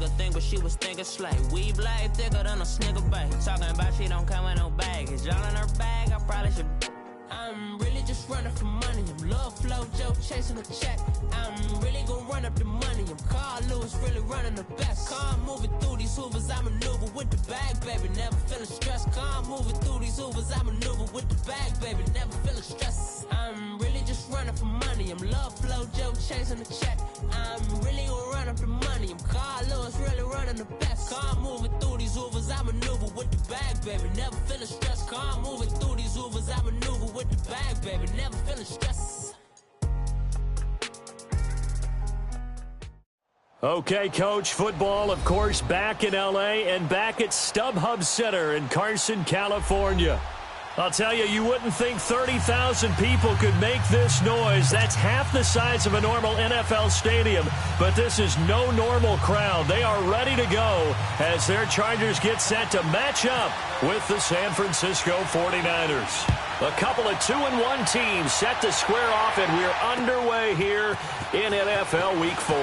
nigga think, but she was thinking slay. Weave blade thicker than a snicker bag. Talking about she don't come with no baggage. Y'all in her bag, I probably should. I'm really just running for money. I'm love flow, Joe chasing a check. I'm really gonna run up the money. I'm Carl Lewis, really running the best. Car moving through these hoovers, I maneuver with the bag, baby. Never feeling stressed. Car moving through these hoovers, I maneuver with the bag, baby. Never feeling stressed. I'm really just running for money. I'm love flow, Joe chasing a check. I'm really gonna run up the money. I'm Carl Lewis, really running the best. Car moving through these hoovers, I maneuver with the bag, baby. Never feeling stressed. Car moving through these hoovers, I maneuver with the bag, baby. Never feeling stressed. Okay, Coach, football, of course, back in L.A. and back at StubHub Center in Carson, California. I'll tell you, you wouldn't think 30,000 people could make this noise. That's half the size of a normal NFL stadium, but this is no normal crowd. They are ready to go as their Chargers get set to match up with the San Francisco 49ers. A couple of 2-1 teams set to square off, and we're underway here in NFL Week 4.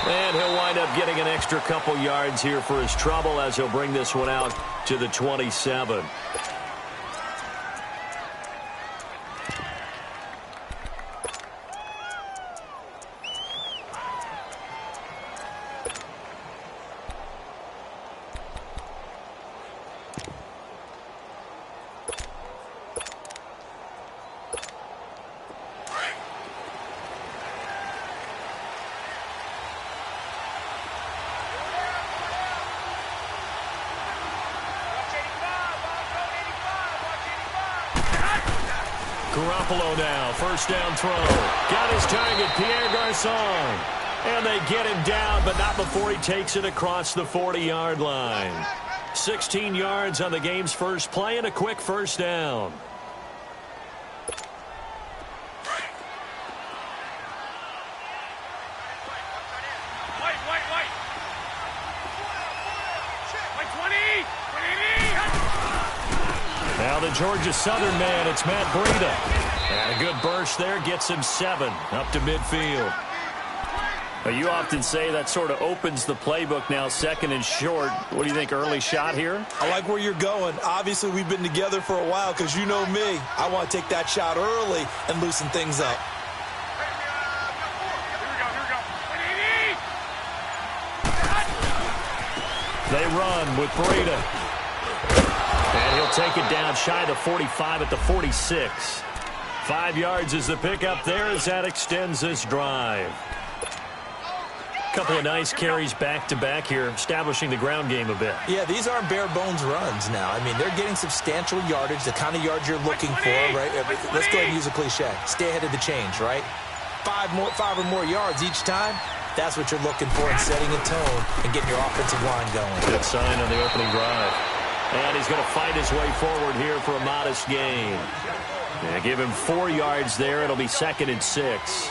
And he'll wind up getting an extra couple yards here for his trouble as he'll bring this one out to the 27. Garoppolo now, first down throw. Got his target, Pierre Garçon. And they get him down, but not before he takes it across the 40-yard line. 16 yards on the game's first play and a quick first down. Now the Georgia Southern man, it's Matt Breida. And a good burst there gets him 7 up to midfield. Well, you often say that sort of opens the playbook now, second and short. What do you think, early shot here? I like where you're going. Obviously, we've been together for a while because you know me. I want to take that shot early and loosen things up. They run with Breida. And he'll take it down shy of the 45 at the 46. 5 yards is the pickup there as that extends this drive. Couple of nice carries back-to-back here, establishing the ground game a bit. Yeah, these aren't bare-bones runs now. I mean, they're getting substantial yardage, the kind of yards you're looking for, right? Let's go ahead and use a cliche. Stay ahead of the change, right? 5 or more yards each time. That's what you're looking for in setting a tone and getting your offensive line going. Good sign on the opening drive. And he's going to fight his way forward here for a modest gain. Yeah, give him 4 yards there. It'll be 2nd and 6.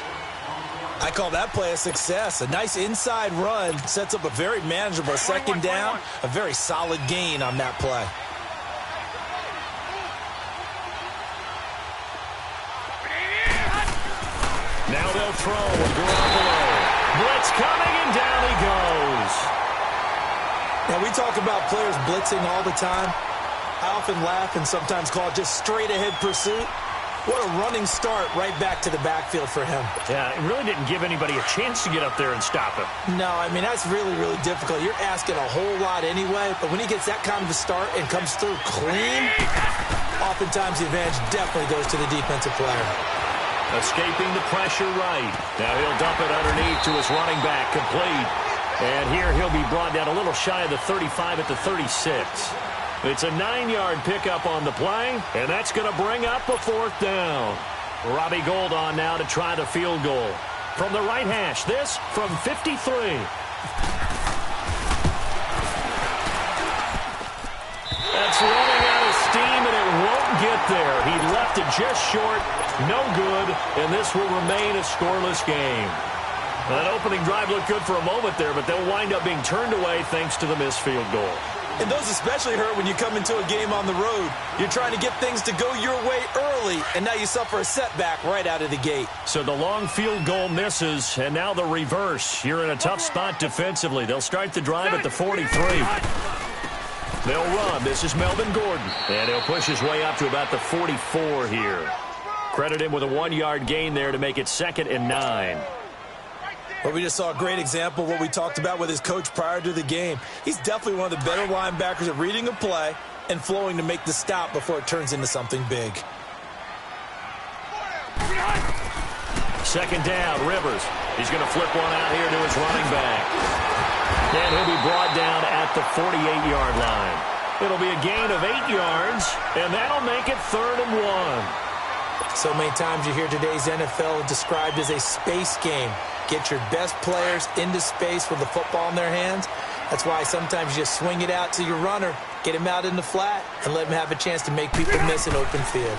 I call that play a success. A nice inside run sets up a very manageable second down. A very solid gain on that play. Now they'll throw with Garoppolo. Blitz coming, and down he goes. Now, we talk about players blitzing all the time. I often laugh and sometimes call it just straight-ahead pursuit. What a running start right back to the backfield for him. Yeah, it really didn't give anybody a chance to get up there and stop him. No, I mean, that's really, really difficult. You're asking a whole lot anyway, but when he gets that kind of a start and comes through clean, oftentimes the advantage definitely goes to the defensive player. Escaping the pressure right. Now he'll dump it underneath to his running back, complete. And here he'll be brought down a little shy of the 35 at the 36. It's a 9-yard pickup on the play, and that's going to bring up a 4th down. Robbie Gould on now to try the field goal. From the right hash, this from 53. That's running out of steam, and it won't get there. He left it just short, no good, and this will remain a scoreless game. That opening drive looked good for a moment there, but they'll wind up being turned away thanks to the missed field goal. And those especially hurt when you come into a game on the road. You're trying to get things to go your way early, and now you suffer a setback right out of the gate. So the long field goal misses, and now the reverse. You're in a tough spot defensively. They'll start the drive at the 43. They'll run. This is Melvin Gordon, and he'll push his way up to about the 44 here. Credit him with a 1-yard gain there to make it 2nd and 9. Well, we just saw a great example of what we talked about with his coach prior to the game. He's definitely one of the better linebackers at reading a play and flowing to make the stop before it turns into something big. 2nd down, Rivers. He's going to flip one out here to his running back. And he'll be brought down at the 48-yard line. It'll be a gain of 8 yards, and that'll make it 3rd and 1. So many times you hear today's NFL described as a space game. Get your best players into space with the football in their hands. That's why sometimes you just swing it out to your runner, get him out in the flat, and let him have a chance to make people miss an open field.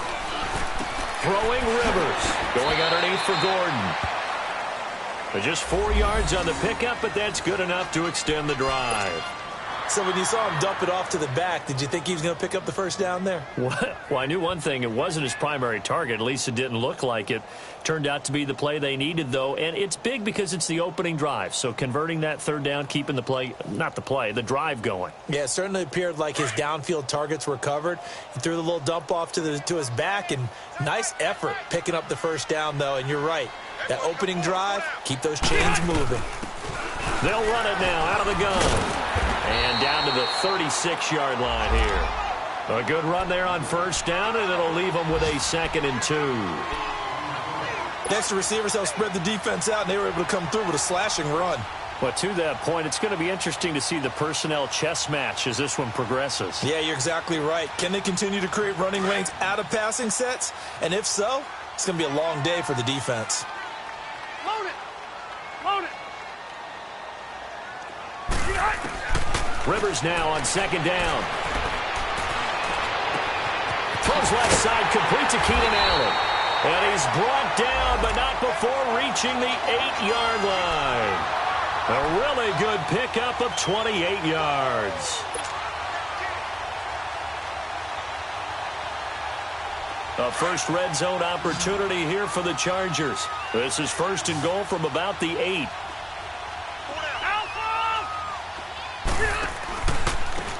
Throwing Rivers, going underneath for Gordon. Just 4 yards on the pickup, but that's good enough to extend the drive. So when you saw him dump it off to the back, did you think he was going to pick up the first down there? Well, I knew one thing. It wasn't his primary target. At least it didn't look like it. Turned out to be the play they needed, though. And it's big because it's the opening drive. So converting that 3rd down, keeping the drive going. Yeah, it certainly appeared like his downfield targets were covered. He threw the little dump off to his back, and nice effort picking up the first down, though. And you're right. That opening drive, keep those chains moving. They'll run it now out of the gun. And down to the 36-yard line here. A good run there on 1st down, and it'll leave them with a 2nd and 2. Next, the receivers helped spread the defense out, and they were able to come through with a slashing run. But to that point, it's going to be interesting to see the personnel chess match as this one progresses. Yeah, you're exactly right. Can they continue to create running lanes out of passing sets? And if so, it's going to be a long day for the defense. Load it! Load it! Rivers now on 2nd down. Throws left side, complete to Keenan Allen. And he's brought down, but not before reaching the 8-yard line. A really good pickup of 28 yards. A first red zone opportunity here for the Chargers. This is 1st and goal from about the 8.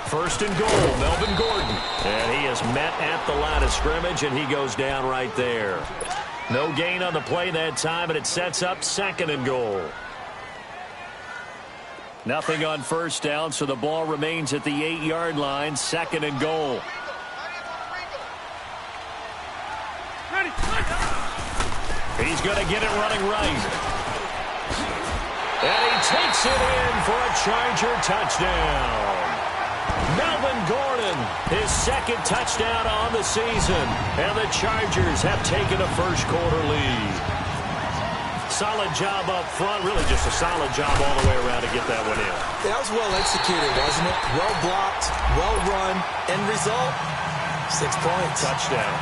1st and goal, Melvin Gordon. And he is met at the line of scrimmage, and he goes down right there. No gain on the play that time, and it sets up 2nd and goal. Nothing on 1st down, so the ball remains at the 8-yard line, 2nd and goal. He's going to get it running right. And he takes it in for a Charger touchdown. Melvin Gordon, his 2nd touchdown on the season. And the Chargers have taken a first-quarter lead. Solid job up front. Really just a solid job all the way around to get that one in. That was well executed, wasn't it? Well blocked, well run. End result, 6 points. Touchdown.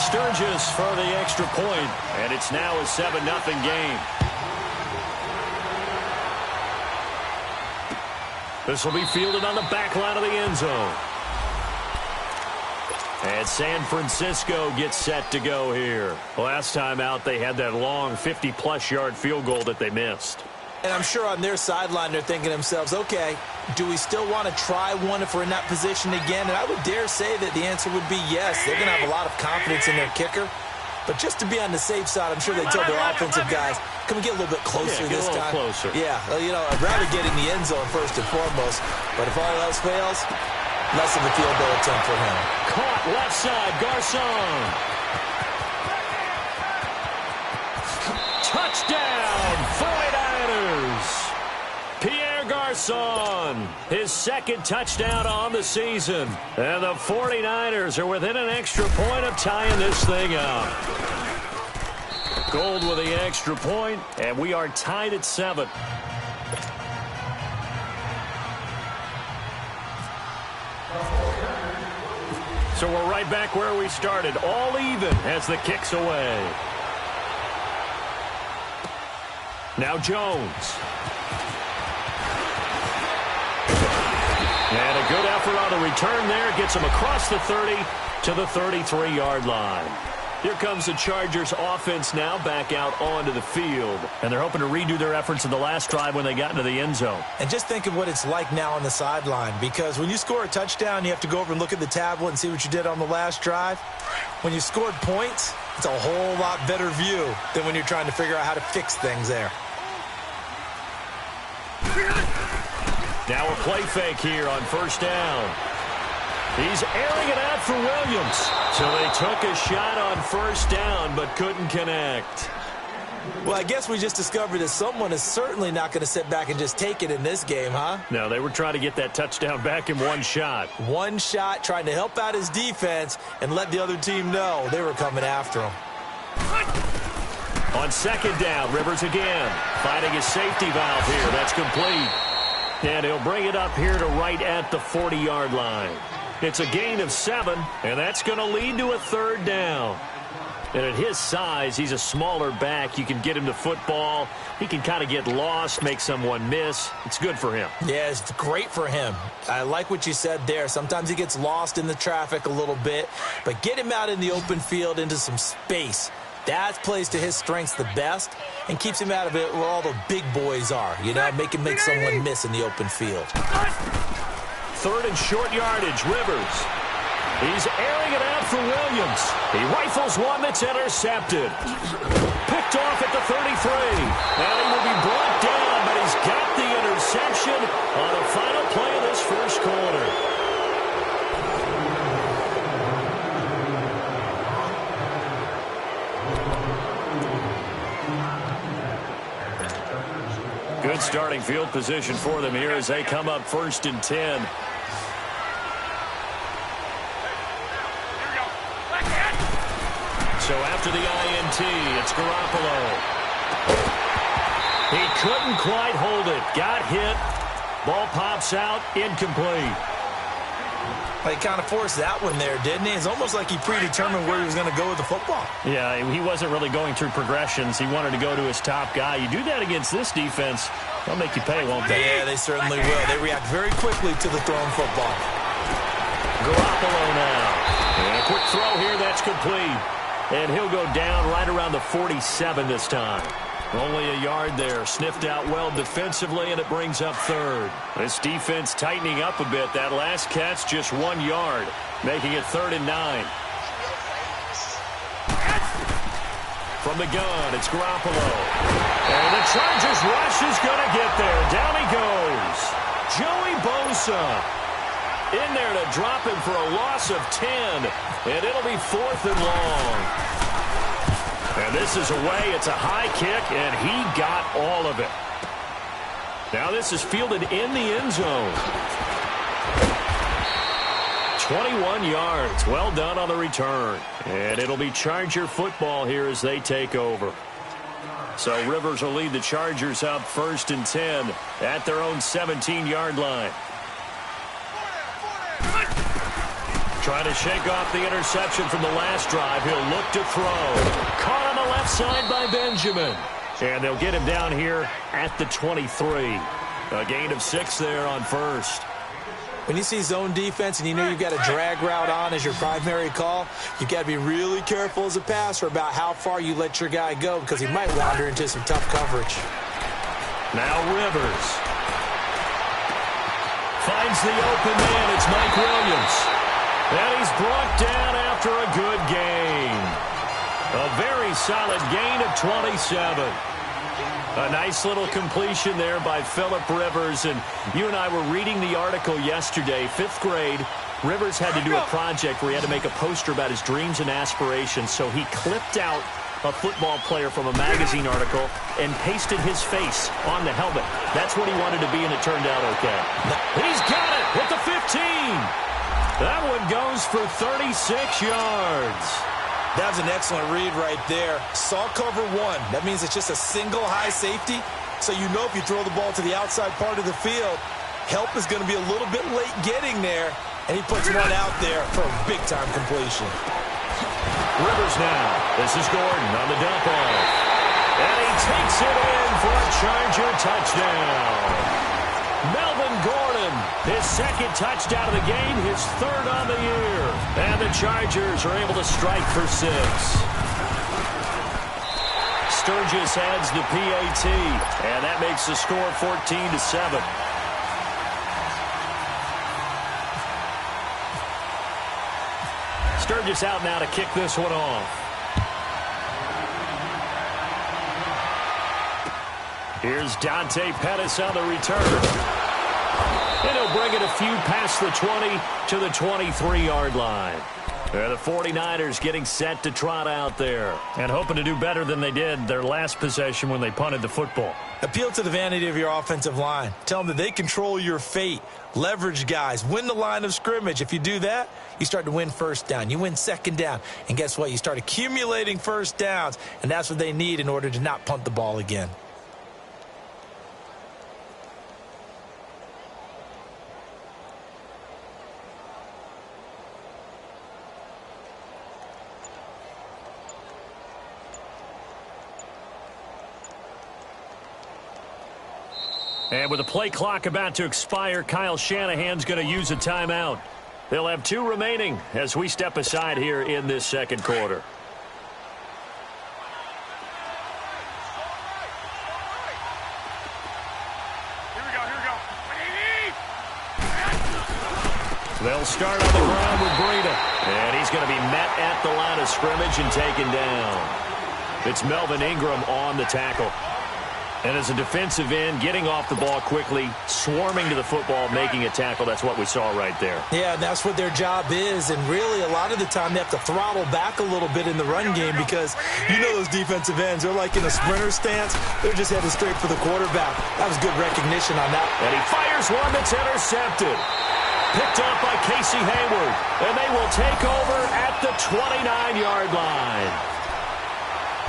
Sturgis for the extra point, and it's now a 7-0 game. This will be fielded on the back line of the end zone. And San Francisco gets set to go here. Last time out, they had that long 50-plus yard field goal that they missed. And I'm sure on their sideline, they're thinking to themselves, okay, do we still want to try one if we're in that position again? And I would dare say that the answer would be yes. They're going to have a lot of confidence in their kicker. But just to be on the safe side, I'm sure they told their offensive guys, can we get a little bit closer this time? Closer. Yeah, well, you know, I'd rather get in the end zone first and foremost. But if all else fails, less of a field goal attempt for him. Caught left side, Garcon. Touchdown, 49ers. Pierre Garcon, his 2nd touchdown on the season. And the 49ers are within an extra point of tying this thing up. Gold with the extra point, and we are tied at 7. So we're right back where we started, all even as the kick's away. Now Jones. And a good effort return there gets him across the 30 to the 33-yard line. Here comes the Chargers offense now back out onto the field. And they're hoping to redo their efforts in the last drive when they got into the end zone. And just think of what it's like now on the sideline, because when you score a touchdown, you have to go over and look at the tablet and see what you did on the last drive. When you scored points, it's a whole lot better view than when you're trying to figure out how to fix things there. Now a play fake here on first down. He's airing it out for Williams. So they took a shot on first down but couldn't connect. Well, I guess we just discovered that someone is certainly not going to sit back and just take it in this game, huh? No, they were trying to get that touchdown back in one shot. One shot, trying to help out his defense and let the other team know they were coming after him. On second down, Rivers again. Finding his safety valve here. That's complete. And he'll bring it up here to right at the 40-yard line. It's a gain of 7, and that's going to lead to a third down. And at his size, he's a smaller back. You can get him to football. He can kind of get lost, make someone miss. It's good for him. Yeah, it's great for him. I like what you said there. Sometimes he gets lost in the traffic a little bit, but get him out in the open field into some space. That plays to his strengths the best and keeps him out of it where all the big boys are. You know, make him make someone miss in the open field. Third and short yardage, Rivers. He's airing it out for Williams. He rifles one that's intercepted. Picked off at the 33. And he will be brought down, but he's got the interception on the final play of this first quarter. Good starting field position for them here as they come up first and 10. So after the INT, it's Garoppolo. He couldn't quite hold it. Got hit. Ball pops out. Incomplete. He kind of forced that one there, didn't he? It's almost like he predetermined where he was going to go with the football. Yeah, he wasn't really going through progressions. He wanted to go to his top guy. You do that against this defense, they'll make you pay, won't they? Yeah, they certainly will. They react very quickly to the thrown football. Garoppolo now. And a quick throw here. That's complete. And he'll go down right around the 47 this time. Only a yard there. Sniffed out well defensively, and it brings up third. This defense tightening up a bit. That last catch just 1 yard, making it 3rd and 9. From the gun, it's Garoppolo. And the Chargers rush is going to get there. Down he goes. Joey Bosa in there to drop him for a loss of 10. And it'll be 4th and long. And this is away. It's a high kick, and he got all of it. Now this is fielded in the end zone. 21 yards. Well done on the return. And it'll be Charger football here as they take over. So Rivers will lead the Chargers up 1st and 10 at their own 17-yard line. Trying to shake off the interception from the last drive. He'll look to throw. Caught on the left side by Benjamin. And they'll get him down here at the 23. A gain of 6 there on first. When you see zone defense and you know you've got a drag route on as your primary call, you've got to be really careful as a passer about how far you let your guy go because he might wander into some tough coverage. Now Rivers finds the open man. It's Mike Williams. And he's brought down after a good gain. A very solid gain of 27. A nice little completion there by Phillip Rivers. And you and I were reading the article yesterday, 5th grade. Rivers had to do a project where he had to make a poster about his dreams and aspirations. So he clipped out a football player from a magazine article and pasted his face on the helmet. That's what he wanted to be, and it turned out okay. He's got it with the 15. That one goes for 36 yards. That was an excellent read right there. Saw cover 1. That means it's just a single high safety. So you know if you throw the ball to the outside part of the field, help is going to be a little bit late getting there. And he puts one out there for a big-time completion. Rivers now. This is Gordon on the dump off. And he takes it in for a Charger touchdown. Melvin Gordon His second touchdown of the game, his third on the year. And the Chargers are able to strike for 6. Sturgis adds the PAT, and that makes the score 14-7. Sturgis out now to kick this one off. Here's Dante Pettis on the return. And he'll bring it a few past the 20 to the 23-yard line. The 49ers getting set to trot out there and hoping to do better than they did their last possession when they punted the football. Appeal to the vanity of your offensive line. Tell them that they control your fate. Leverage guys. Win the line of scrimmage. If you do that, you start to win first down. You win second down. And guess what? You start accumulating first downs. And that's what they need in order to not punt the ball again. And with the play clock about to expire, Kyle Shanahan's going to use a timeout. They'll have 2 remaining as we step aside here in this second quarter. Here we go. They'll start on the ground with Breida. And he's going to be met at the line of scrimmage and taken down. It's Melvin Ingram on the tackle. And as a defensive end, getting off the ball quickly, swarming to the football, making a tackle, that's what we saw right there. Yeah, and that's what their job is. And really, a lot of the time, they have to throttle back a little bit in the run game because you know those defensive ends, they're like in a sprinter stance. They're just headed straight for the quarterback. That was good recognition on that. And he fires one that's intercepted. Picked up by Casey Hayward. And they will take over at the 29-yard line.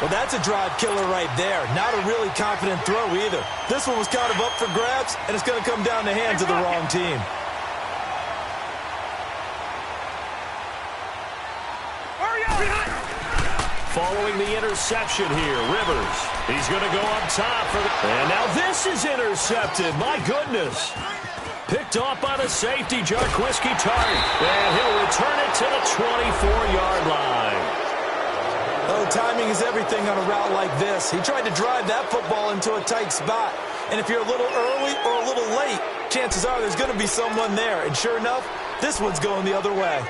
Well, that's a drive killer right there. Not a really confident throw either. This one was kind of up for grabs, and it's going to come down the hands of the wrong team. Following the interception here, Rivers. He's going to go up top for the... And now this is intercepted. My goodness. Picked off by the safety, Jarquiski Tart. And he'll return it to the 24-yard line. Oh, timing is everything on a route like this. He tried to drive that football into a tight spot. And if you're a little early or a little late, chances are there's going to be someone there. And sure enough, this one's going the other way.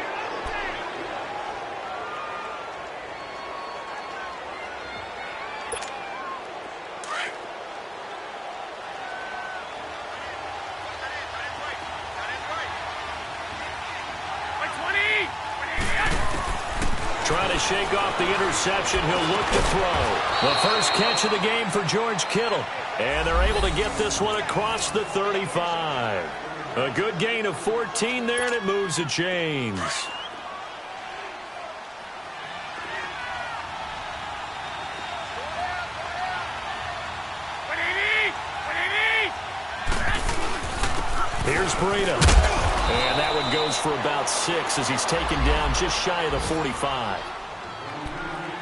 Trying to shake off the interception. He'll look to throw. The first catch of the game for George Kittle. And they're able to get this one across the 35. A good gain of 14 there, and it moves the chains. Here's Breida. And that one goes for about 6 as he's taken down just shy of the 45.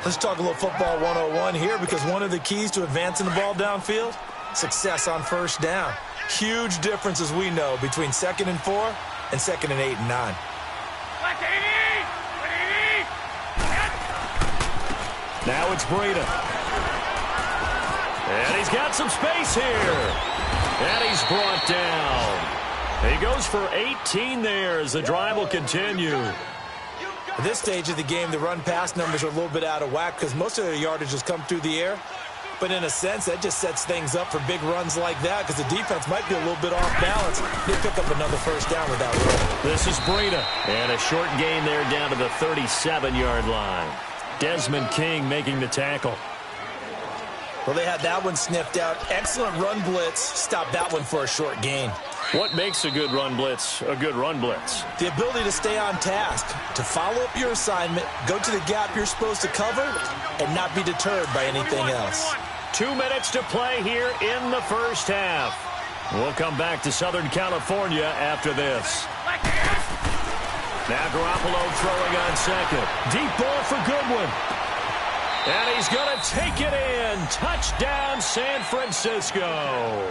Let's talk a little football 101 here, because one of the keys to advancing the ball downfield, success on first down. Huge difference, as we know, between 2nd and 4 and 2nd and 8 and 9. Now it's Breida. And he's got some space here. And he's brought down. He goes for 18 there as the drive will continue. At this stage of the game, the run-pass numbers are a little bit out of whack because most of their yardage has come through the air. But in a sense, that just sets things up for big runs like that because the defense might be a little bit off balance. They pick up another first down with that run. This is Breida. And a short gain there down to the 37-yard line. Desmond King making the tackle. Well, they had that one sniffed out. Excellent run blitz. Stopped that one for a short gain. What makes a good run blitz a good run blitz? The ability to stay on task, to follow up your assignment, go to the gap you're supposed to cover, and not be deterred by anything else. 2 minutes to play here in the first half. We'll come back to Southern California after this. Now Garoppolo throwing on second. Deep ball for Goodwin. And he's going to take it in. Touchdown, San Francisco.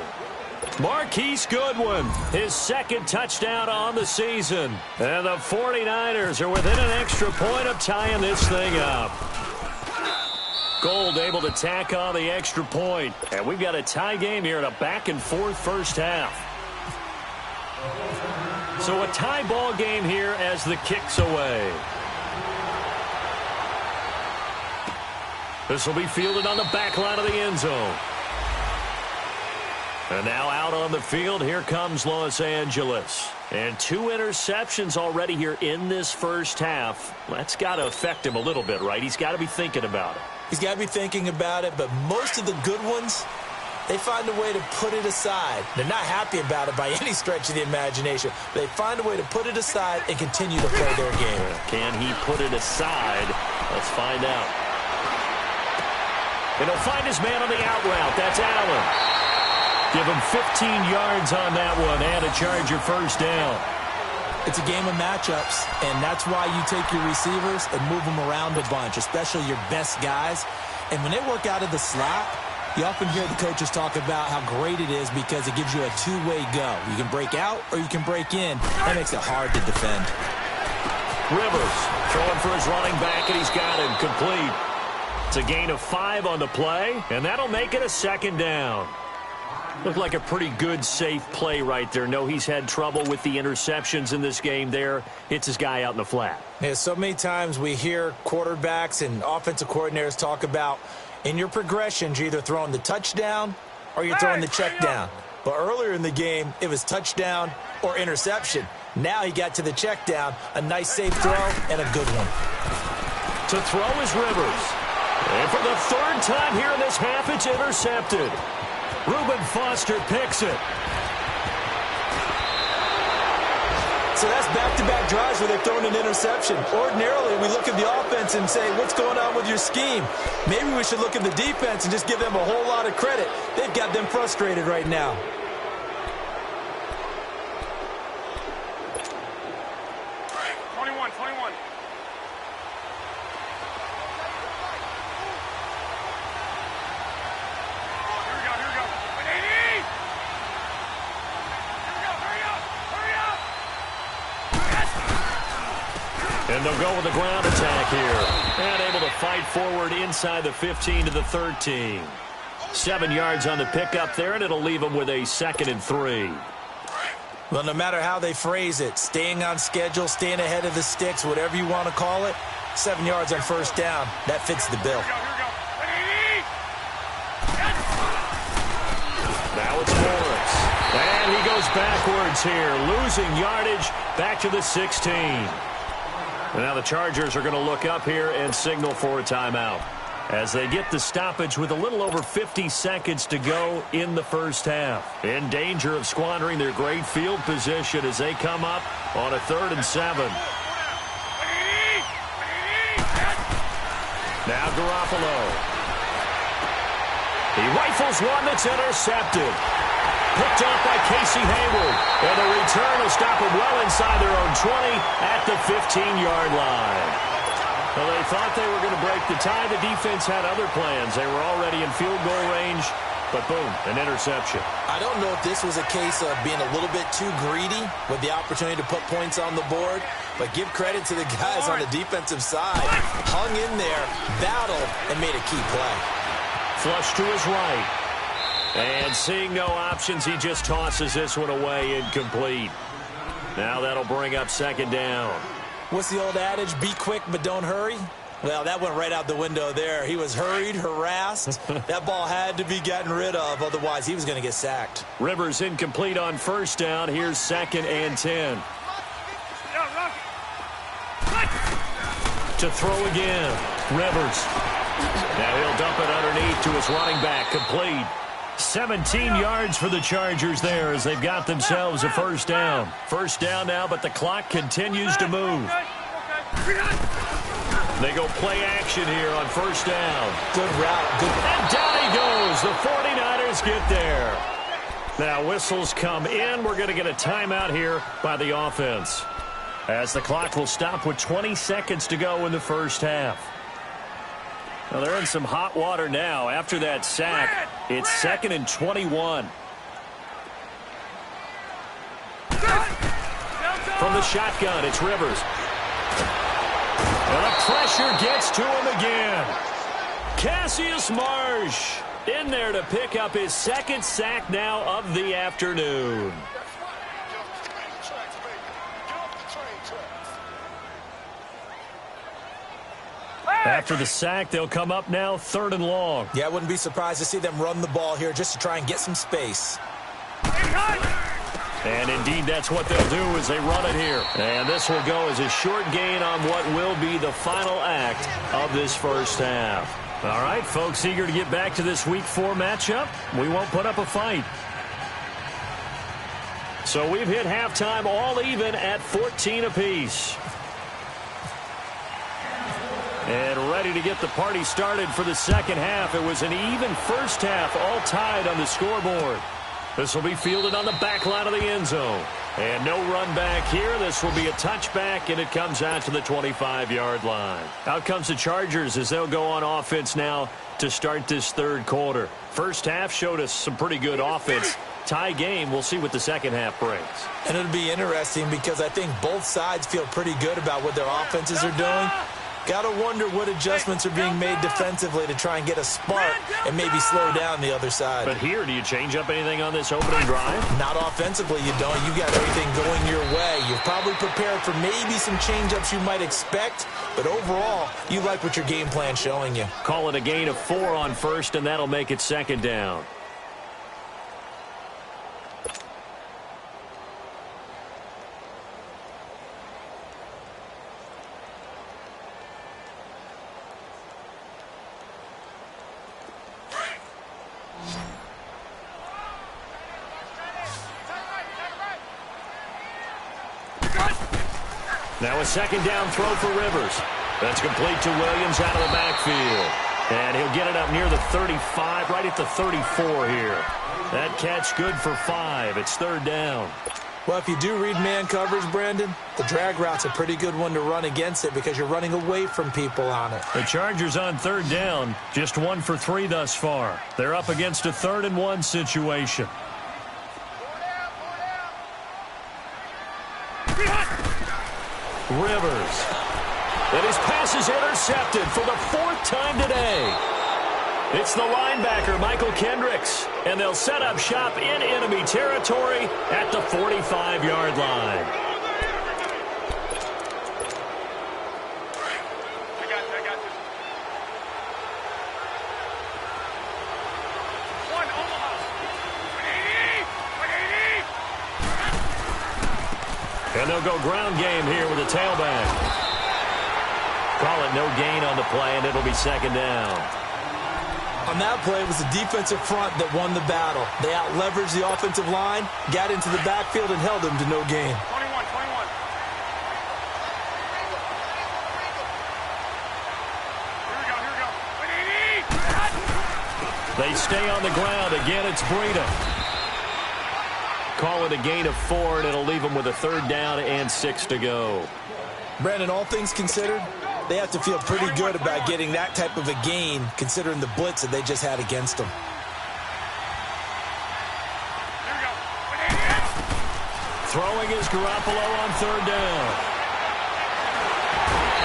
Marquise Goodwin, his second touchdown on the season. And the 49ers are within an extra point of tying this thing up. Gold able to tack on the extra point. And we've got a tie game here in a back-and-forth first half. So a tie ball game here as the kick's away. This will be fielded on the back line of the end zone. And now out on the field, here comes Los Angeles. And 2 interceptions already here in this first half. That's got to affect him a little bit, right? He's got to be thinking about it. He's got to be thinking about it, but most of the good ones, they find a way to put it aside. They're not happy about it by any stretch of the imagination. They find a way to put it aside and continue to play their game. Can he put it aside? Let's find out. And he'll find his man on the out route. That's Allen. Give him 15 yards on that one and a Charger first down. It's a game of matchups, and that's why you take your receivers and move them around a bunch, especially your best guys. And when they work out of the slot, you often hear the coaches talk about how great it is because it gives you a two-way go. You can break out or you can break in. That makes it hard to defend. Rivers throwing for his running back, and he's got him complete. It's a gain of 5 on the play, and that'll make it a second down. Looked like a pretty good, safe play right there. No, he's had trouble with the interceptions in this game there. Hits his guy out in the flat. Yeah, so many times we hear quarterbacks and offensive coordinators talk about in your progressions, you're either throwing the touchdown or you're throwing the check down. But earlier in the game, it was touchdown or interception. Now he got to the check down, a nice safe throw, and a good one. To throw is Rivers. And for the 3rd time here in this half, it's intercepted. Reuben Foster picks it. So that's back-to-back drives where they've thrown an interception. Ordinarily, we look at the offense and say, what's going on with your scheme? Maybe we should look at the defense and just give them a whole lot of credit. They've got them frustrated right now. And they'll go with the ground attack here. And able to fight forward inside the 15 to the 13. 7 yards on the pickup there, and it'll leave them with a 2nd and 3. Well, no matter how they phrase it, staying on schedule, staying ahead of the sticks, whatever you want to call it, 7 yards on first down, that fits the bill. Now it's Morris. And he goes backwards here, losing yardage back to the 16. And now the Chargers are going to look up here and signal for a timeout as they get the stoppage with a little over 50 seconds to go in the first half. In danger of squandering their great field position as they come up on a 3rd and 7. Now Garoppolo. He rifles one that's intercepted. Picked off by Casey Hayward. And the return will stop him well inside their own 20 at the 15-yard line. Well, they thought they were going to break the tie. The defense had other plans. They were already in field goal range, but boom, an interception. I don't know if this was a case of being a little bit too greedy with the opportunity to put points on the board, but give credit to the guys on the defensive side. Hung in there, battled, and made a key play. Flush to his right. And seeing no options, he just tosses this one away, incomplete. Now that'll bring up 2nd down. What's the old adage? Be quick, but don't hurry? Well, that went right out the window there. He was hurried, harassed. That ball had to be gotten rid of, otherwise he was going to get sacked. Rivers incomplete on first down. Here's 2nd and 10. To throw again. Rivers. Now he'll dump it underneath to his running back. Complete. 17 yards for the Chargers there as they've got themselves a first down. First down now, but the clock continues to move. They go play action here on first down. Good route. Good. And down he goes. The 49ers get there. Now whistles come in. We're going to get a timeout here by the offense, as the clock will stop with 20 seconds to go in the first half. Well, they're in some hot water now. After that sack, it's 2nd and 21. From the shotgun, it's Rivers. And the pressure gets to him again. Cassius Marsh in there to pick up his 2nd sack now of the afternoon. After the sack, they'll come up now 3rd and long. Yeah, I wouldn't be surprised to see them run the ball here just to try and get some space. And indeed, that's what they'll do as they run it here. And this will go as a short gain on what will be the final act of this first half. All right, folks, eager to get back to this Week 4 matchup. We won't put up a fight. So we've hit halftime all even at 14 apiece. And ready to get the party started for the second half. It was an even first half, all tied on the scoreboard. This will be fielded on the back line of the end zone. And no run back here. This will be a touchback, and it comes out to the 25-yard line. Out comes the Chargers as they'll go on offense now to start this third quarter. First half showed us some pretty good offense. Tie game. We'll see what the second half brings. And it'll be interesting because I think both sides feel pretty good about what their offenses are doing. Got to wonder what adjustments are being made defensively to try and get a spark and maybe slow down the other side. But here, do you change up anything on this opening drive? Not offensively, you don't. You got everything going your way. You've probably prepared for maybe some change-ups you might expect, but overall, you like what your game plan's showing you. Call it a gain of 4 on first, and that'll make it 2nd down. Now a 2nd down throw for Rivers. That's complete to Williams out of the backfield. And he'll get it up near the 35, right at the 34 here. That catch good for 5. It's 3rd down. Well, if you do read man coverage, Brandon, the drag route's a pretty good one to run against it because you're running away from people on it. The Chargers on 3rd down, just 1 for 3 thus far. They're up against a 3rd and 1 situation. Rivers. And his pass is intercepted for the 4th time today. It's the linebacker, Michael Kendricks. And they'll set up shop in enemy territory at the 45-yard line. I got this. One, Omaha. 180. And they'll go ground game here with a tailback. Call it no gain on the play, and it'll be 2nd down. On that play, it was the defensive front that won the battle. They out-leveraged the offensive line, got into the backfield, and held them to no gain. 21. Here we go. 180. They stay on the ground. Again, it's Breida. Call it a gain of 4, and it'll leave them with a 3rd down and 6 to go. Brandon, all things considered, they have to feel pretty good about getting that type of a gain considering the blitz that they just had against them. Here we go. 180. Throwing is Garoppolo on 3rd down.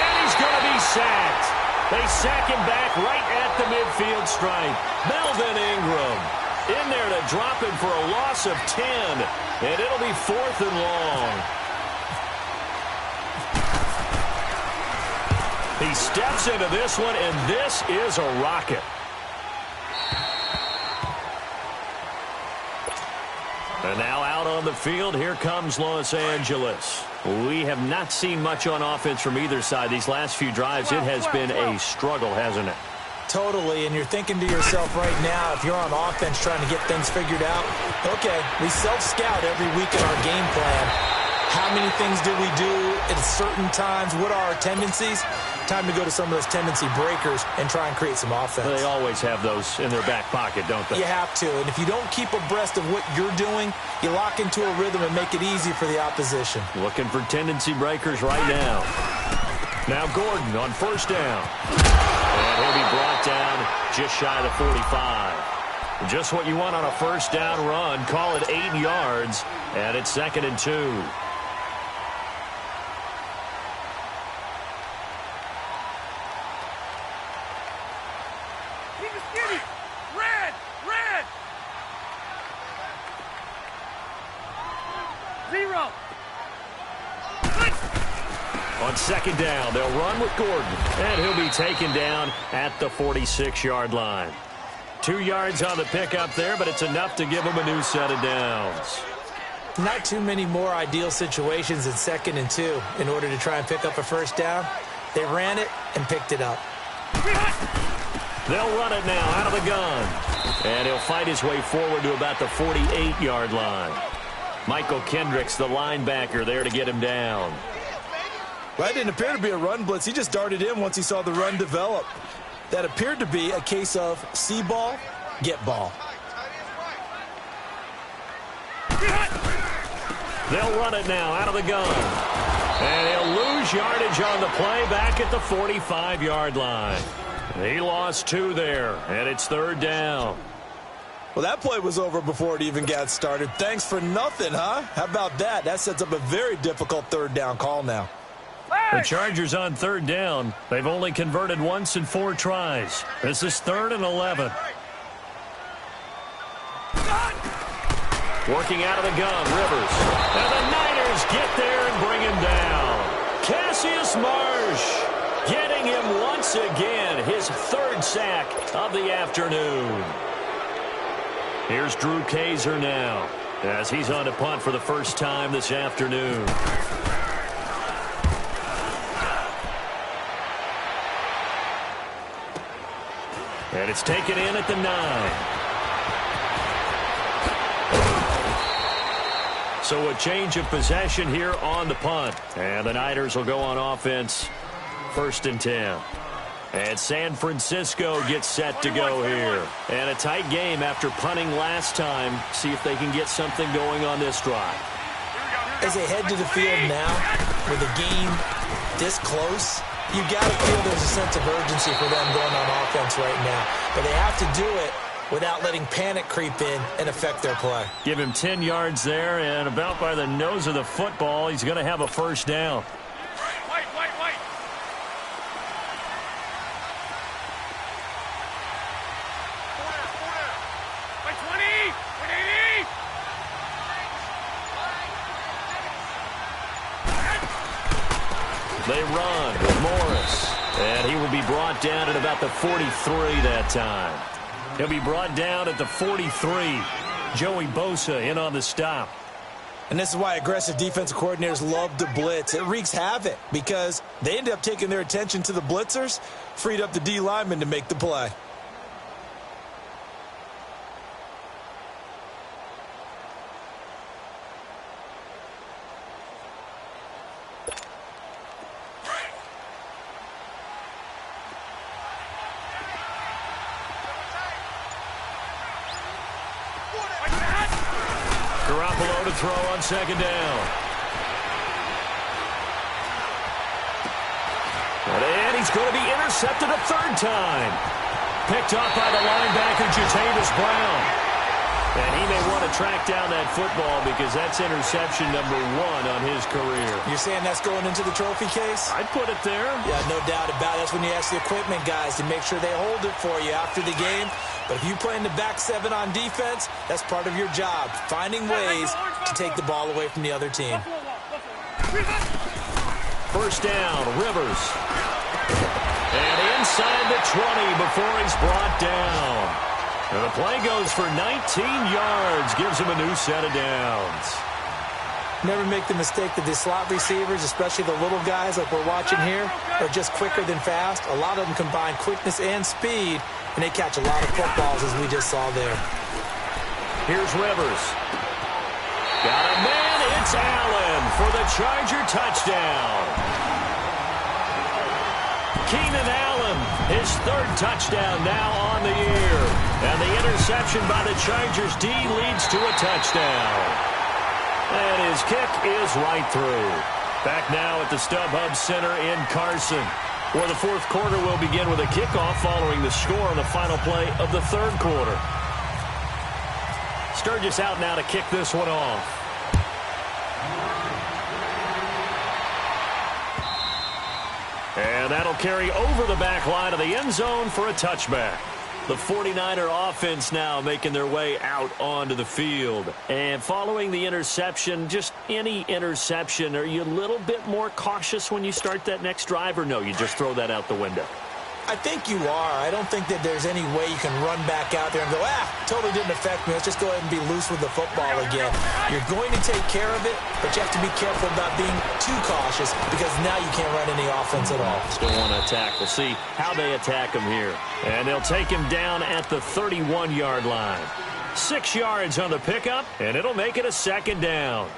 And he's going to be sacked. They sack him back right at the midfield stripe. Melvin Ingram in there to drop him for a loss of 10. And it'll be 4th and long. He steps into this one, and this is a rocket. And now out on the field, here comes Los Angeles. We have not seen much on offense from either side. These last few drives, it has been a struggle, hasn't it? Totally, and you're thinking to yourself right now, if you're on offense trying to get things figured out, okay, we self-scout every week in our game plan. How many things do we do at certain times? What are our tendencies? Time to go to some of those tendency breakers and try and create some offense. They always have those in their back pocket, don't they? You have to, and if you don't keep abreast of what you're doing, you lock into a rhythm and make it easy for the opposition. Looking for tendency breakers right now. Now Gordon on 1st down. And he'll be brought down just shy of the 45. Just what you want on a first down run. Call it 8 yards, and it's 2nd and 2. On 2nd down, they'll run with Gordon, and he'll be taken down at the 46-yard line. 2 yards on the pickup there, but it's enough to give him a new set of downs. Not too many more ideal situations in 2nd and 2 in order to try and pick up a first down. They ran it and picked it up. They'll run it now out of the gun, and he'll fight his way forward to about the 48-yard line. Michael Kendricks, the linebacker, there to get him down. Well, that didn't appear to be a run blitz. He just darted in once he saw the run develop. That appeared to be a case of see ball, get ball. They'll run it now out of the gun. And he'll lose yardage on the play back at the 45-yard line. He lost 2 there, and it's 3rd down. Well, that play was over before it even got started. Thanks for nothing, huh? How about that? That sets up a very difficult 3rd down call now. The Chargers on 3rd down. They've only converted once in 4 tries. This is 3rd and 11. Working out of the gun, Rivers. And the Niners get there and bring him down. Cassius Marsh getting him once again. His 3rd sack of the afternoon. Here's Drew Kaiser now as he's on to punt for the first time this afternoon. And it's taken in at the 9. So a change of possession here on the punt. And the Niners will go on offense 1st and 10. And San Francisco gets set to go here. And a tight game after punting last time. See if they can get something going on this drive. As they head to the field now, with the game this close, you got to feel there's a sense of urgency for them going on offense right now. But they have to do it without letting panic creep in and affect their play. Give him 10 yards there, and about by the nose of the football, he's going to have a first down. They run with Morris, and he will be brought down at about the 43 that time. He'll be brought down at the 43. Joey Bosa in on the stop. And this is why aggressive defensive coordinators love to blitz. It wreaks havoc because they end up taking their attention to the blitzers, freed up the D lineman to make the play. Throw on 2nd down. And he's going to be intercepted a 3rd time. Picked up by the linebacker, Jatavis Brown. And he may want to track down that football because that's interception number 1 on his career. You're saying that's going into the trophy case? I'd put it there. Yeah, no doubt about it. That's when you ask the equipment guys to make sure they hold it for you after the game. But if you play in the back 7 on defense, that's part of your job, finding ways to take the ball away from the other team. First down, Rivers. And inside the 20 before he's brought down. And the play goes for 19 yards, gives him a new set of downs. Never make the mistake that the slot receivers, especially the little guys like we're watching here, are just quicker than fast. A lot of them combine quickness and speed, and they catch a lot of footballs, as we just saw there. Here's Rivers. Got a man. It's Allen for the Charger touchdown. Keenan Allen, his 3rd touchdown now on the year. And the interception by the Chargers D leads to a touchdown. And his kick is right through. Back now at the StubHub Center in Carson. Well, the fourth quarter will begin with a kickoff following the score on the final play of the third quarter. Sturgis out now to kick this one off. And that'll carry over the back line of the end zone for a touchback. The 49er offense now making their way out onto the field. And following the interception, just any interception, are you a little bit more cautious when you start that next drive, or no, you just throw that out the window? I think you are. I don't think that there's any way you can run back out there and go, totally didn't affect me. Let's just go ahead and be loose with the football again. You're going to take care of it, but you have to be careful about being too cautious because now you can't run any offense at all. Still want to attack. We'll see how they attack him here. And they'll take him down at the 31-yard line. 6 yards on the pickup, and it'll make it a second down.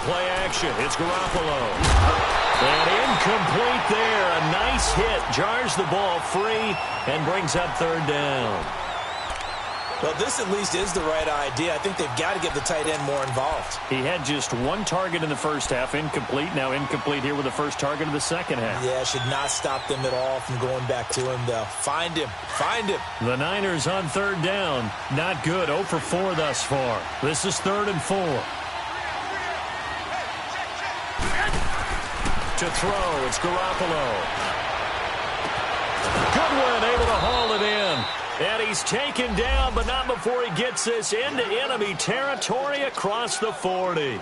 Play action. It's Garoppolo. And incomplete there. A nice hit. Jars the ball free and brings up third down. Well, this at least is the right idea. I think they've got to get the tight end more involved. He had just one target in the first half. Incomplete. Now incomplete here with the first target of the second half. Yeah, should not stop them at all from going back to him, though. Find him. Find him. The Niners on third down. Not good. 0 for 4 thus far. This is 3rd and 4. To throw, it's Garoppolo. Goodwin able to haul it in. And he's taken down, but not before he gets this into enemy territory across the 40.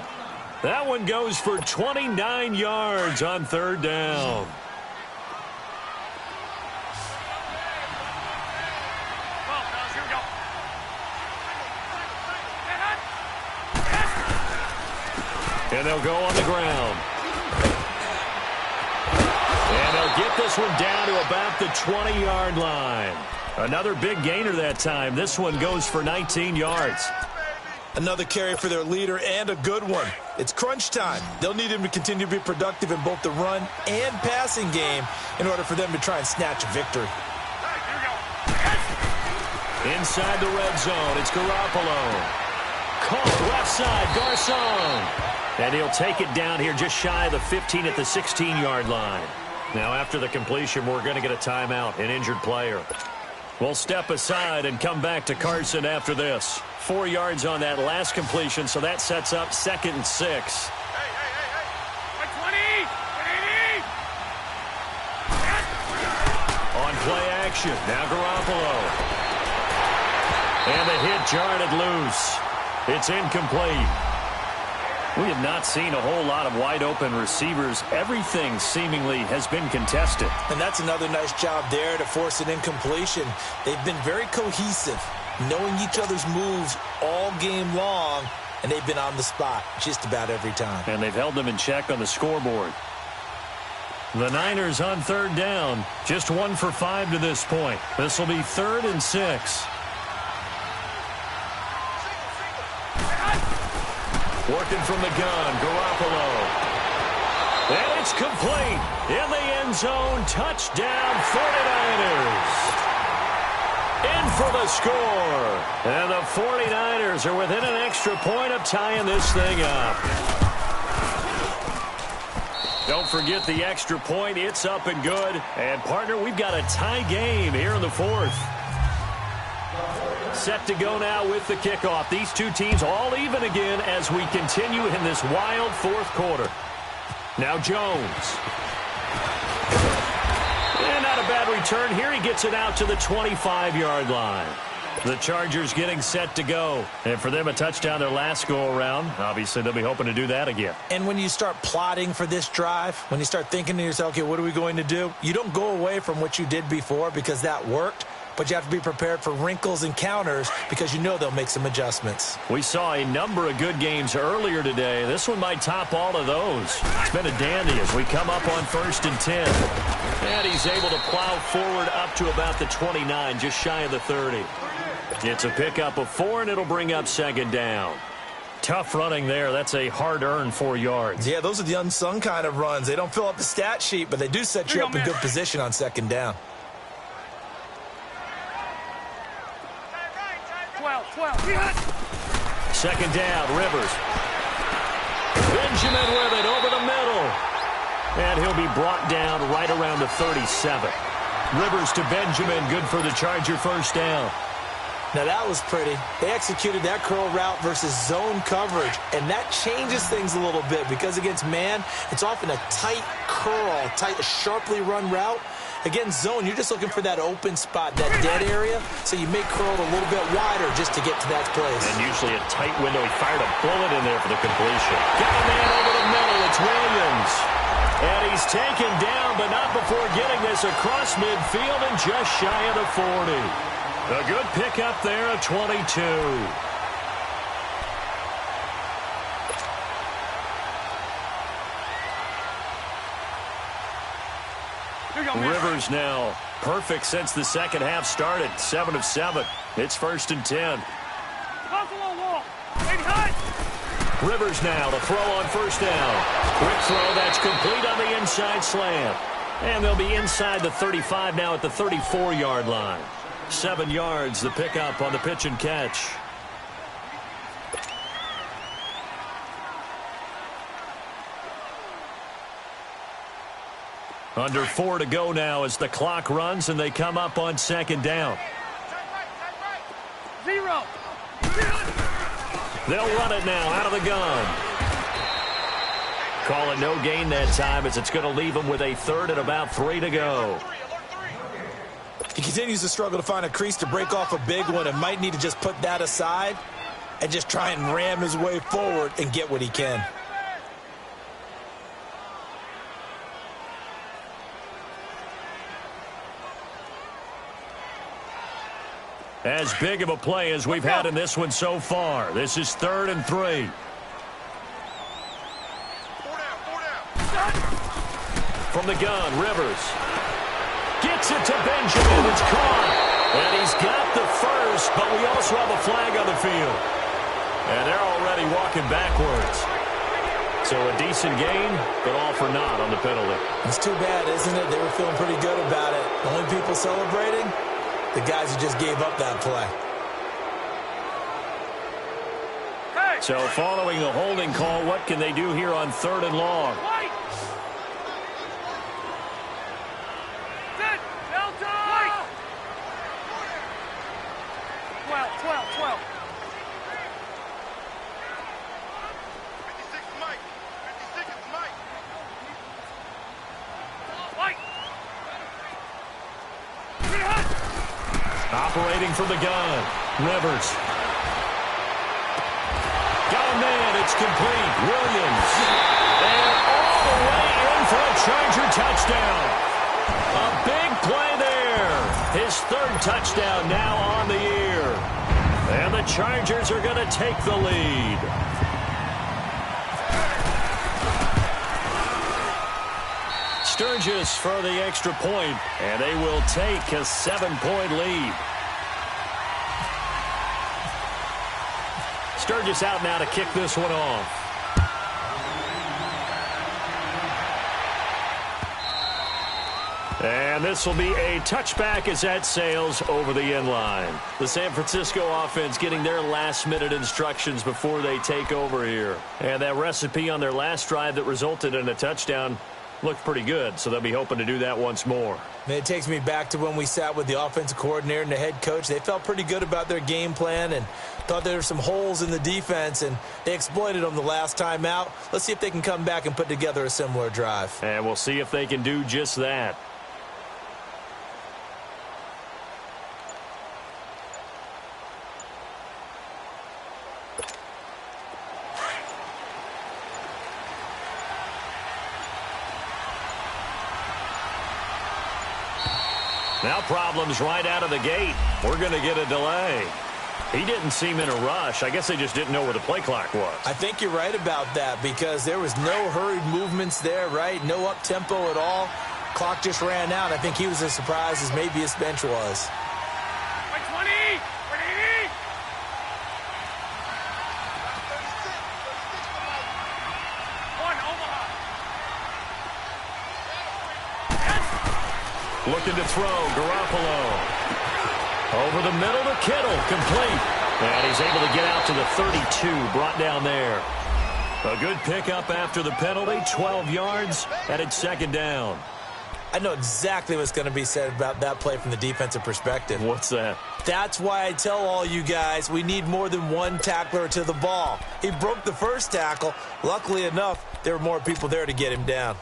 That one goes for 29 yards on third down. And they'll go on the ground. And they'll get this one down to about the 20-yard line. Another big gainer that time. This one goes for 19 yards. Another carry for their leader and a good one. It's crunch time. They'll need him to continue to be productive in both the run and passing game in order for them to try and snatch a victory. Inside the red zone, it's Garoppolo. Caught left side, Garcon. And he'll take it down here just shy of the 15 at the 16-yard line. Now, after the completion, we're going to get a timeout, an injured player. We'll step aside and come back to Carson after this. 4 yards on that last completion, so that sets up 2nd and 6. On play action, now Garoppolo. And the hit jarred it loose. It's incomplete. We have not seen a whole lot of wide-open receivers. Everything seemingly has been contested. And that's another nice job there to force an incompletion. They've been very cohesive, knowing each other's moves all game long, and they've been on the spot just about every time. And they've held them in check on the scoreboard. The Niners on third down, just 1 for 5 to this point. This will be 3rd and 6. Working from the gun, Garoppolo. And it's complete. In the end zone, touchdown 49ers. In for the score. And the 49ers are within an extra point of tying this thing up. Don't forget the extra point. It's up and good. And, partner, we've got a tie game here in the 4th. Set to go now with the kickoff. These two teams all even again as we continue in this wild 4th quarter. Now Jones. And not a bad return here. He gets it out to the 25-yard line. The Chargers getting set to go. And for them, a touchdown their last go-around. Obviously, they'll be hoping to do that again. And when you start plotting for this drive, when you start thinking to yourself, okay, what are we going to do? You don't go away from what you did before because that worked. But you have to be prepared for wrinkles and counters because you know they'll make some adjustments. We saw a number of good games earlier today. This one might top all of those. It's been a dandy as we come up on 1st and 10. And he's able to plow forward up to about the 29, just shy of the 30. It's a pickup of 4, and it'll bring up 2nd down. Tough running there. That's a hard-earned 4 yards. Yeah, those are the unsung kind of runs. They don't fill up the stat sheet, but they do set you up in good position on second down. 12. Second down, Rivers. Benjamin with it over the middle. And he'll be brought down right around the 37. Rivers to Benjamin, good for the Charger first down. Now, that was pretty. They executed that curl route versus zone coverage, and that changes things a little bit because against man, it's often a tight curl, a sharply run route. Against zone, you're just looking for that open spot, that dead area, so you make curl a little bit wider just to get to that place. And usually a tight window. He fired a bullet in there for the completion. Got a man over the middle. It's Williams. And he's taken down, but not before getting this across midfield and just shy of the 40. A good pickup there at 22. Rivers now perfect since the second half started. 7 of 7. It's 1st and 10. Rivers now to throw on first down. Quick throw that's complete on the inside slant. And they'll be inside the 35 now at the 34-yard line. 7 yards, the pickup on the pitch and catch. Under 4 to go now as the clock runs and they come up on second down. 0. They'll run it now out of the gun. Call it no gain that time as it's going to leave them with a 3rd and about 3 to go. He continues to struggle to find a crease to break off a big one and might need to just put that aside and just try and ram his way forward and get what he can. As big of a play as we've had in this one so far. This is 3rd and 3. 4 down. From the gun, Rivers. Gets it to Benjamin. It's caught. And he's got the first, but we also have a flag on the field. And they're already walking backwards. So a decent gain, but all for naught on the penalty. It's too bad, isn't it? They were feeling pretty good about it. The only people celebrating, the guys who just gave up that play. So following the holding call, what can they do here on 3rd and long? Operating from the gun, Rivers. Got a man, it's complete. Williams. And all the way in for a Charger touchdown. A big play there. His 3rd touchdown now on the year. And the Chargers are going to take the lead. Sturgis for the extra point, and they will take a 7-point lead. Sturgis out now to kick this one off. And this will be a touchback as that sails over the end line. The San Francisco offense getting their last-minute instructions before they take over here. And that recipe on their last drive that resulted in a touchdown looked pretty good, so they'll be hoping to do that once more. And it takes me back to when we sat with the offensive coordinator and the head coach. They felt pretty good about their game plan and thought there were some holes in the defense, and they exploited them the last time out. Let's see if they can come back and put together a similar drive. And we'll see if they can do just that. Now problems right out of the gate. We're going to get a delay. He didn't seem in a rush. I guess they just didn't know where the play clock was. I think you're right about that because there was no hurried movements there, right? No up-tempo at all. Clock just ran out. I think he was as surprised as maybe his bench was. 20! 20! Looking to throw, Garoppolo. Over the middle to Kittle, complete. And he's able to get out to the 32, brought down there. A good pickup after the penalty, 12 yards, and it's second down. I know exactly what's going to be said about that play from the defensive perspective. What's that? That's why I tell all you guys we need more than one tackler to the ball. He broke the first tackle. Luckily enough, there were more people there to get him down.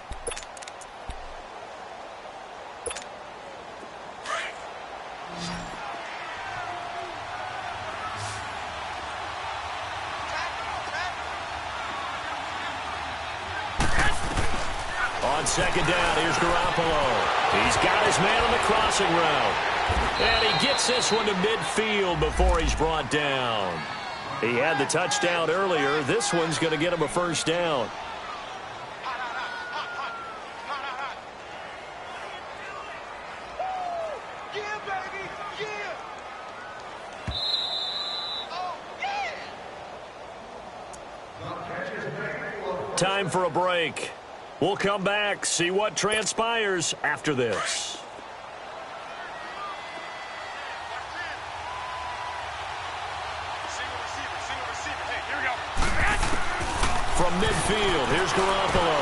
On second down, here's Garoppolo. He's got his man on the crossing route. And he gets this one to midfield before he's brought down. He had the touchdown earlier. This one's going to get him a first down. Yeah, baby, yeah. Oh, yeah. Time for a break. We'll come back, see what transpires after this. From midfield, here's Garoppolo.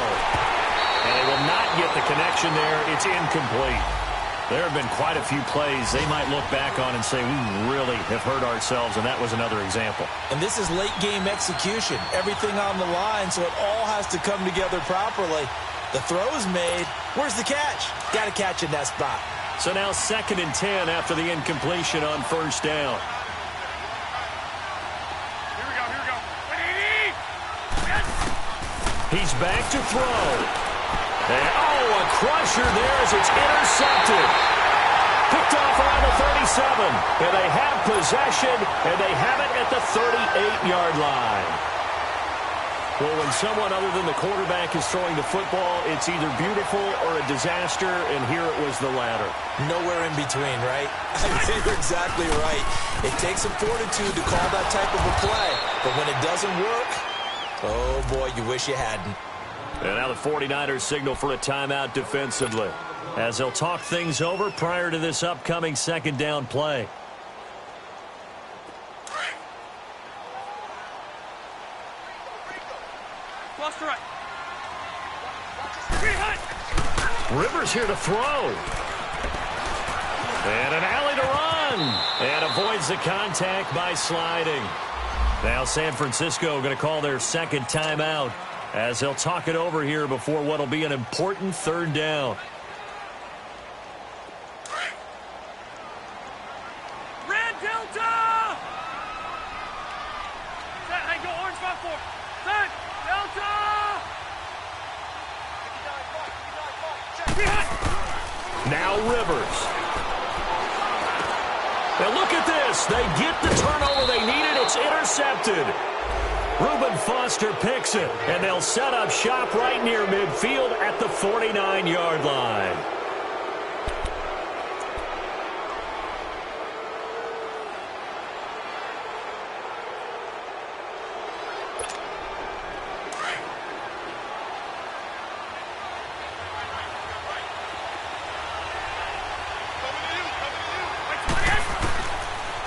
And they will not get the connection there. It's incomplete. There have been quite a few plays they might look back on and say, we really have hurt ourselves, and that was another example. And this is late-game execution. Everything on the line, so it all has to come together properly. The throw's made. Where's the catch? Got to catch in that spot. So now 2nd and 10 after the incompletion on first down. Here we go. He's back to throw. And, a crusher there as it's intercepted. Picked off around the 37. And they have possession, and they have it at the 38-yard line. Well, when someone other than the quarterback is throwing the football, it's either beautiful or a disaster, and here it was the latter. Nowhere in between, right? You're exactly right. It takes some fortitude to call that type of a play. But when it doesn't work, oh, boy, you wish you hadn't. And now the 49ers signal for a timeout defensively, as they'll talk things over prior to this upcoming second down play. Rivers here to throw. And an alley to run. And avoids the contact by sliding. Now San Francisco going to call their second timeout, as they'll talk it over here before what will be an important third down. Red Delta! Set, hey, go orange 5-4. Set, Delta! Now Rivers. Now look at this. They get the turnover they needed. It's intercepted. Reuben Foster picks it, and they'll set up shop right near midfield at the 49-yard line.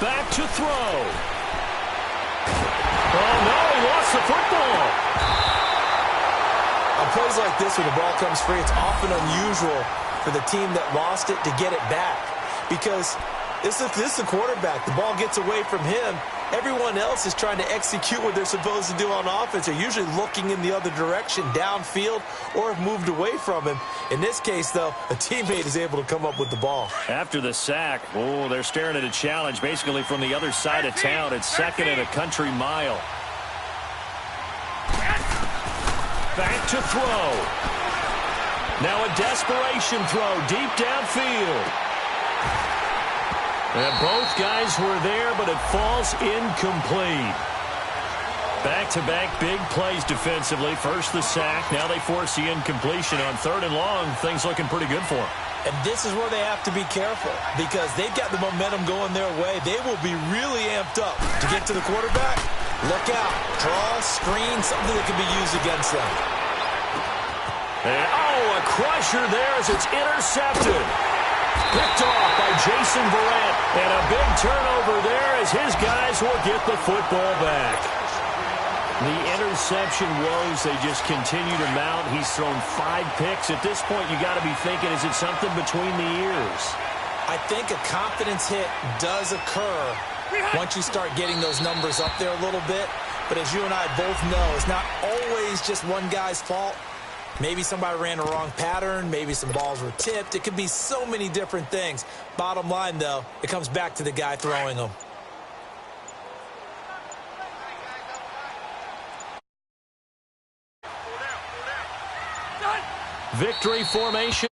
Back to throw. Oh, no, he lost the football. On plays like this, when the ball comes free, it's often unusual for the team that lost it to get it back. Because this is the quarterback. The ball gets away from him. Everyone else is trying to execute what they're supposed to do on offense. They're usually looking in the other direction, downfield, or have moved away from him. In this case, though, a teammate is able to come up with the ball. After the sack, they're staring at a challenge basically from the other side of town. It's 2nd and a country mile. Back to throw. Now a desperation throw deep downfield. And both guys were there, but it falls incomplete. Back-to-back big plays defensively. First the sack. Now they force the incompletion on 3rd and long. Things looking pretty good for them. And this is where they have to be careful, because they've got the momentum going their way. They will be really amped up to get to the quarterback. Look out. Draw, screen, something that can be used against them. And, a crusher there as it's intercepted. Picked off by Jason Verrett. And a big turnover there as his guys will get the football back. The interception woes, they just continue to mount. He's thrown 5 picks. At this point, you got to be thinking, is it something between the ears? I think a confidence hit does occur once you start getting those numbers up there a little bit. But as you and I both know, it's not always just one guy's fault. Maybe somebody ran the wrong pattern. Maybe some balls were tipped. It could be so many different things. Bottom line, though, it comes back to the guy throwing them. Victory formation.